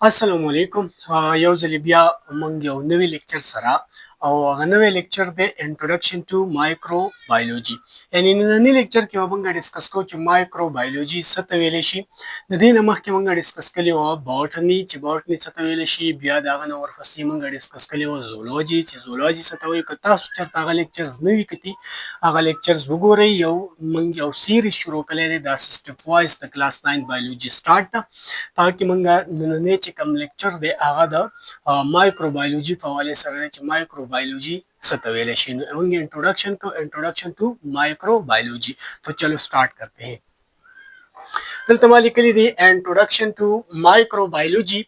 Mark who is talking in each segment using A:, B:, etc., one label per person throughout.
A: السلام علیکم. یو ځل بیا موږ یو نوی لیکچر سره او هغه نوی لیکچر دی انټروډکشن ټو مایکرو بایولوژي. یعنی نننی لیکچر کې به موږ ډیسکس کوو چې مایکرو بایولوژي څه ته ویلی شي. د دې نه مخکې موږ ډیسکس کړي وو باټني چې باټني څه ته ویلی شي، بیا د هغه نه ورپسې موږ ډیسکس کړي وو زولوجي چې زولوجي څه ته وایي. که تاسو چېرته هغه لیکچرز نه وي کتي هغه لیکچرز وګورئ. موږ یو سیریز شروع کړی دی داسې سټپ وایز د کلاس 9 بایولوژي سټارټ ده. په هغه کې موږ نننی چې کوم لیکچر دی هغه د مایکرو بایولوژي په حوالې سره دی چې مایکرو بایولوژي څه ته ویلی شي. موږ انټروډکشن ټو مایکرو بایولوژي. تو چلو سٹارٹ کرتے ہیں. دلته ما لیکلي دي انټروډکشن ټو مایکرو بایولوژي.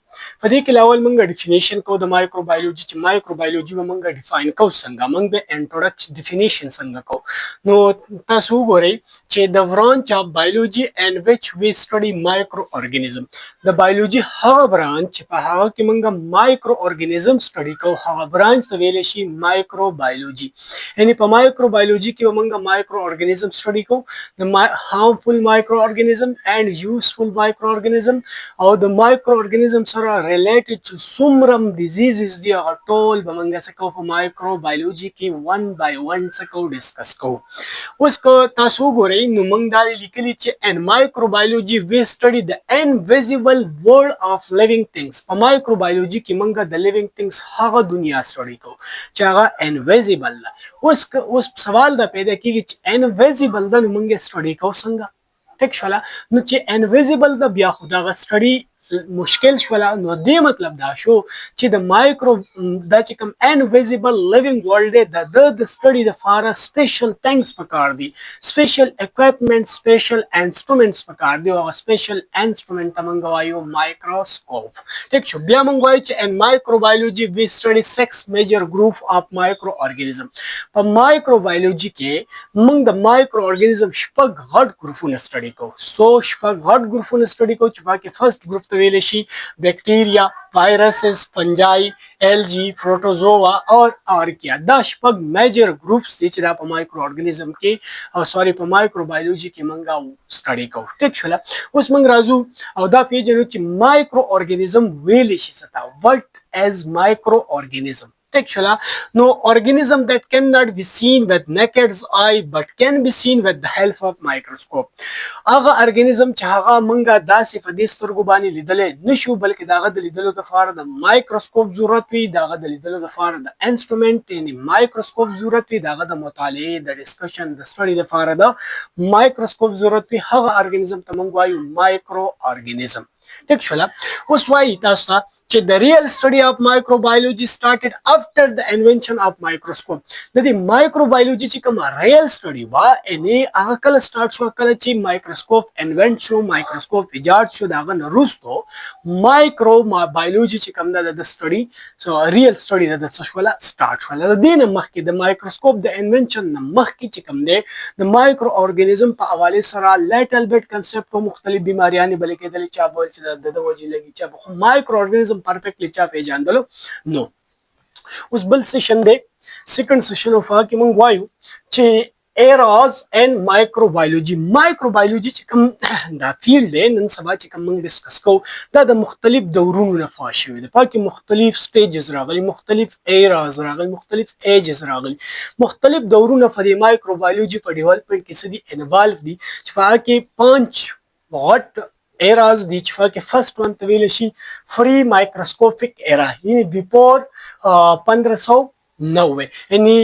A: په دې کې لاول موږ ډیفینیشن کوو د مایکرو بایولوژي چې مایکرو بایولوژي به موږ ډیفاین کوو څنګه. موږ به انټروډکشن ډیفینیشن څنګه کوو. نو تاسو وګورئ چې د برانچ اف بایولوژي ان وچ وی سټډي مایکرو ارګانیزم. د بایولوژي هغه برانچ چې په هغه کې موږ مایکرو ارګانیزم سټډي کوو هغه برانچ ته ویلی شي مایکرو بایولوژي. یعنی په مایکرو بایولوژي کې به موږ مایکرو ارګانیزم سټډي کوو، د هارمفul مایکرو ارګانیزم and useful microorganism او د مایکرو ارګانیزم سره ریلیټډ چې څومره ډیزیزز دي هغه ټول به موږ څه کوو په مایکرو بایولوژي کې ون بای ون څه کوو ډسکس کوو. اوس که تاسو وګورئ نو موږ دا لیکلي چې ان مایکرو بایولوژي وی سټډي د انویزیبل ورلد اف لیوینګ تھنګس. په مایکرو بایولوژي کې موږ د لیوینګ تھنګس هغه دنیا سټډي کوو چې هغه انویزیبل ده. اوس سوال دا پیدا کیږي چې انویزیبل ده نو موږ سټډي کوو څنګه؟ ټیک شوله. نو چې انویزیبل ده بیا خو دغه سټډي مشکل شوله. نو دې مطلب دا شو چې د مایکرو دا چې کوم انویزیبل لیوینګ ورلد دی د سټډي دپاره سپیشل تھنګس پکار دي، سپیشل اکوپمنټ، سپیشل انسټرومنټس پکار دي او هغه سپیشل انسټرومنټ ته موږ وایو مایکروسکوپ. ټیک شو. بیا موږ وایو چې ان مایکرو بایولوژي وی سټډي 6 میجر ګروپ اف مایکرو ارګانیزم. په مایکرو بایولوژي کې موږ د مایکرو ارګانیزم شپږ غټ ګروپونه سټډي کوو. شپږ غټ ګروپونه سټډي کوو چې پکې فرست ګروپ ته ویلی شي بیکټیریا، وایرسز، فنجای، الجی، پروټوزوا او آرکیا. دا شپږ میجر ګروپس دي چې دا په مایکرو ارګانیزم کې په مایکرو بایولوژي کې موږ سټډي کوو. ټیک شوله. اوس موږ راځو او دا پیژنو چې مایکرو ارګانیزم ویلی شي څه ته. وټ از مایکرو ارګانیزم. ټیک شوله. نو ارګانیزم that cannot be seen with naked eye but can be seen with the help of microscope. هغه ارګانیزم چې هغه مونږه داسې په دې سترګو باندې لیدلی نشو بلکې د هغه د لیدلو دپاره د مایکروسکوپ ضرورت وي، د هغه د لیدلو دپاره د انسټرومنټ یعنې مایکروسکوپ ضرورت وي، د هغه د مطالعې د ډسکشن د سټډي دپاره د مایکروسکوپ ضرورت وي. هغه ارګانیزم ته مونږ وایو مایکرو ارګانیزم. ټیک شوله. اوس وایي تاسو ته چې د ریل سټډي اف مایکروبایولوژي سټارټډ افټر د انوینشن اف مایکروسکوپ. د دې مایکروبایولوژي چې کومه ریل سټډي وه یعنې هغه کله سټارټ شوه کله چې مایکروسکوپ انوینټ شو، مایکروسکوپ ایجاد شو. د هغه نه وروستو مایکروبایولوژي چې کوم ده د سټډي ریل سټډي د څه شوله سټارټ شوله. د دې نه مخکې د مایکروسکوپ د انوینشن نه مخکې چې کوم دی د مایکرو ارګانیزم په حوالې سره لیټل بیټ کنسپټ او مختلف بیماریانې بلې کېدلې چا بول چې د وجې لګي چا خو مایکرو ارګانیزم پرفیکټلی چا پیژندلو نو. اوس بل سیشن دی سیکنډ سیشن اف هغه کې موږ وایو چې ایراز اینڈ مایکروبایولوژي. مایکروبایولوژي چې کوم دا فیلډ دی نن سبا چې کوم موږ ډسکس کوو دا د مختلف دورونو نه فا شوی دی. پکې مختلف سټیجز راغلي، مختلف ایراز راغلي، مختلف ایجز راغلي، مختلف دورونه په دې مایکروبایولوژي په ډیولپمنټ کې څه دي انوالو دي چې په هغه کې 5 غټ ایراز دي چې پکې فرست ون ته ویلی شي فری مایکروسکوپیک ایرا یعنې بیفور 1590. یعنې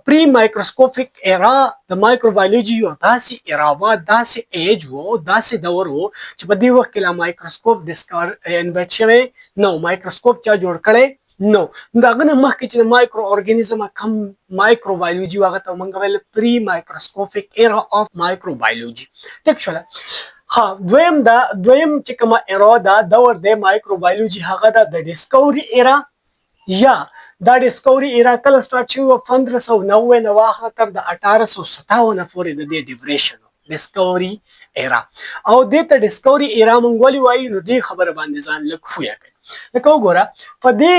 A: پری مایکروسکوپیک ایرا د مایکروبایولوژي یو داسې ایرا وه، داسې ایج و، داسې دور و چې په دې وخت کې لا مایکروسکوپ انویټ شوی نه و، مایکروسکوپ چا جوړ کړی نو. د هغه نه مخکې چې د مایکرو ارګانیزم کم مایکروبایولوژي و هغه ته موږ ویل پری مایکروسکوپیک ایرا اف مایکروبایولوژي. ټیک شوله. دویم چې کومه ایرا ده دور دی مایکروبایولوژي هغه ده د ډسکوري ایرا یا دا ډسکوري ایرا کله سټارټ شوی و 1590 نه واخله تر د 1857 پورې د دې ډیوریشن ډسکوري ایرا. او دې ته ډسکوري ایرا مونږ ولې وایو نو دې خبره باندې ځان لږ پوهه کړئ. لکه وګوره په دې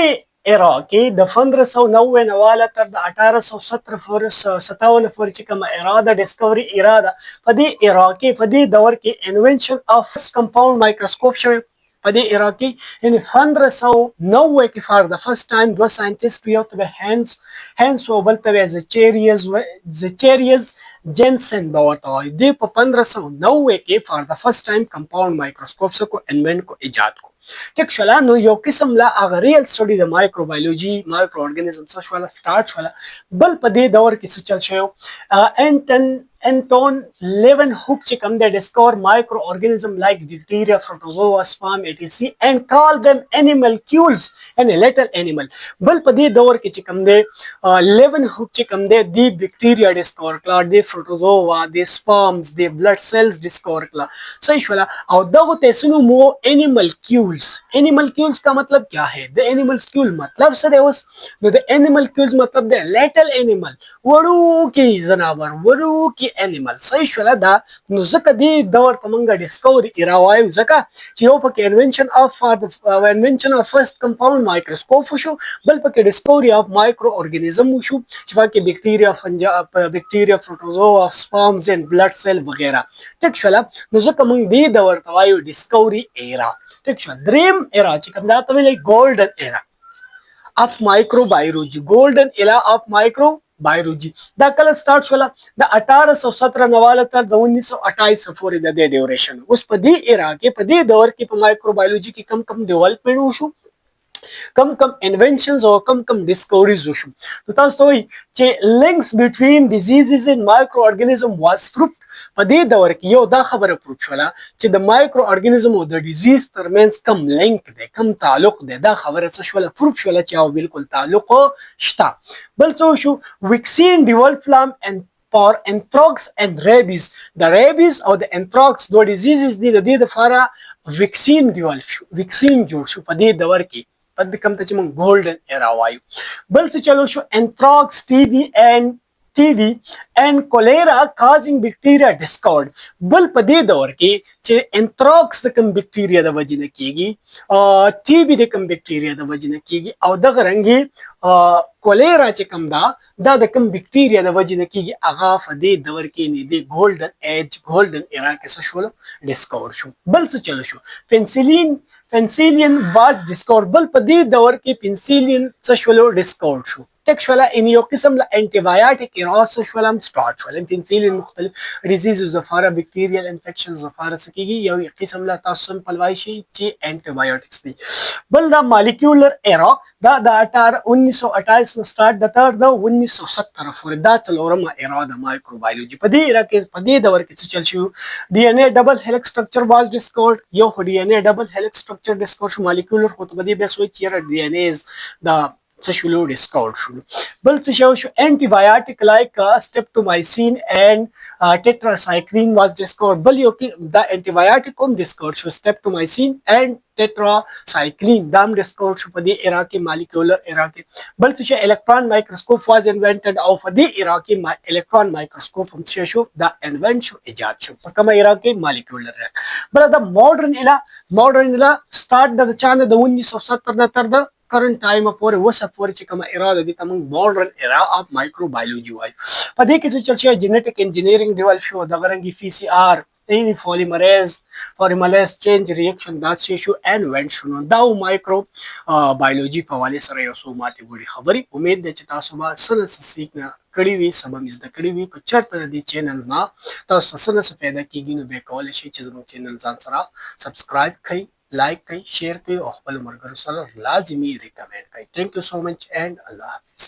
A: ایرا کې د 1590 نه واله تر د 1857 پورې چې کومه ایرا ده ډسکوري ایرا ده. په دې ایرا کې په دې دور کې انوینشن اف کمپاوند مایکروسکوپ شوی. په دې ایرا کې یعنی 1590 کې فار د فرست ټایم دوه ساينټیسټ یو ته هینس او بل ته زچریز جنسن به ورته وایي. دې په 1590 کې فار د فرست ټایم کمپاوند مایکروسکوپ څخه انوینټ کو ایجاد کو. ټیک شولا نو یو قسم لا هغه ریل سټډي د مایکروبایولوژي مایکرو ارګانیزم څه شولا سٹارټ شولا. بل په دې دور کې څه چل شو انټون لیون هوک چې کوم د ډیسکور مایکرو ارګانیزم لایک بیکټیریا پروټوزوا سپام ای ټی سی اینڈ کال them animalcules and a little animal. بل په دې دور کې چې کوم دی لیون هوک چې کوم دی بیکټیریا ډیسکور کړه د پروټوزوا د سپامز د بلډ سیلز ډیسکور کړه صحیح شولا. او دغه تاسو مو animal cules کا مطلب کیا ہے؟ د animal cule مطلب څه دی؟ اوس نو د animal cules مطلب دی little animal وړو کې جناور وړو کې animal صحیح شولا. دا نو ځکه دی دور ته مونږه ډیسکوري ایرا وایو ځکه چې یو پکې انوینشن اف فرست کمپاوند مایکروسکوپ وشو، بل پکې ډیسکوري اف مایکرو ارګانیزم وشو چې پکې بیکټیریا پروټوزوا سپامز اینڈ بلډ سیل وغیرہ. ټیک شولا نو ځکه مونږ دی دور ته وایو ډیسکوري ایرا. ټیک شو. دریم ایرا چې کوم دا ته ویلې ګولډن ایرا اف مایکروبایولوژي. ګولډن ایرا اف مایکروبایولوژي دا کله سٹارټ شولا؟ د 1817 نواله تر د 1928 پورې د دې ډیوریشن. اوس په دې ایرا کې په دې دور کې په مایکروبایولوژي کې کم ډیولپمنٹ وشو، کم انوینشنز او کم ډیسکوریز وشو. نو تاسو ته وایي چې لینکس بټوین ډیزیزز ان مایکرو ارګانیزم واز پروفډ. په دې دور کې یو دا خبره پروف شولا چې د مایکرو ارګانیزم او د ډیزیز ترمنځ کم لینک دی، کم تعلق دی. دا خبره څه شولا؟ پروف شولا چې او بالکل تعلق شته. بل څه شو؟ ویکسین ډیولپ فلام and for anthrax and rabies. د rabies او د anthrax دوه ډیزیزز دي، د دې لپاره ویکسین ډیولپ شو، ویکسین جوړ شو په دې دور کې. په دې کوم ته چې موږ ګولډن ایرا وایو. بل څه چلو شو؟ anthrax TB and cholera causing bacteria discord. بل په دې دور کې چې انتراکس د کوم بکټیریا د وجې نه کیږي، ټي بي د کوم بکټیریا د وجې نه کیږي، او دغه رنګي کولیرا چې کوم دا د کوم بکټیریا د وجې نه کیږي، هغه په دې دور کې نه دی ګولډن ایج ګولډن ایرا کې څه شول؟ ډیسکور شو. بل څه چلو شو؟ پنسیلین واز ډیسکور. بل په دې دور کې پنسیلین څه شول؟ ډیسکور شو. ټیک شولا. ان یو قسم له انټي بایوټیک ایرا شولا سٹارټ شول. پنسیلین مختلف ډیزیزز لپاره بیکټیریال انفیکشنز لپاره سکیږي. یو قسم له تاسو سمپل وای شي چې انټي بایوټکس دي. بل دا مالیکولر ایرا دا د 1928 نه سٹارټ د تر د 1970 پورې دا څلورمه ایرا د مایکروبایولوژي. په دې ایرا کې په دې دور کې څه چل شو؟ ډي ان اے ډبل هیلکس سټرکچر واز ډیسکورډ. یو ډي ان اے ډبل هیلکس سټرکچر ډیسکور شو. مالیکولر خو ته دې بیا سوچ یې ډي ان ایز دا څه شلو ډیسکورډ شو. بل څه شو؟ انټي بایوټیک لایک سټریپټومایسین اینڈ ټیټراسایکلین واز ډیسکورډ. بل یو کې دا انټي بایوټیک هم ډیسکورډ شو. سټریپټومایسین اینڈ ټیټراسایکلین دا هم ډیسکورډ شو په دې ایرا کې مالیکولر ایرا کې. بل څه الکترون مایکروسکوپ واز انوینټډ او په دې ایرا کې الکترون مایکروسکوپ هم څه شو؟ دا انوینټ شو، ایجاد شو په کومه ایرا کې؟ مالیکولر ایرا. بل دا ماډرن ایرا سٹارټ د چانه د 1970 نه تر د کرنٹ ټایم پورې وسه پورې چې کومه ایرا د دې ته موږ ماډرن ایرا اف مایکروبایولوژي وایو. په دې کې څه چل شي؟ جینیټیک انجینیرینګ ډیولپ شو، د غرنګي پی سی آر پولیمریز چینج ریاکشن دا څه شو؟ انوینټ شو. دا مایکرو بایولوژي په حواله سره یو څو ماته ګوري خبري. امید ده چې تاسو به سره سیک نه کړی وي، سبب زده کړی وي. که چېرته د دې چینل ما تاسو سره څه پیدا کیږي نو به کولای شئ چې زموږ چینل ځان سره سبسکرایب کړئ، لایک کړئ، شیر کړئ او خپل ملګرو سره لازمي ریکمند کړئ. تھینک یو سو مچ اینڈ الله حافظ.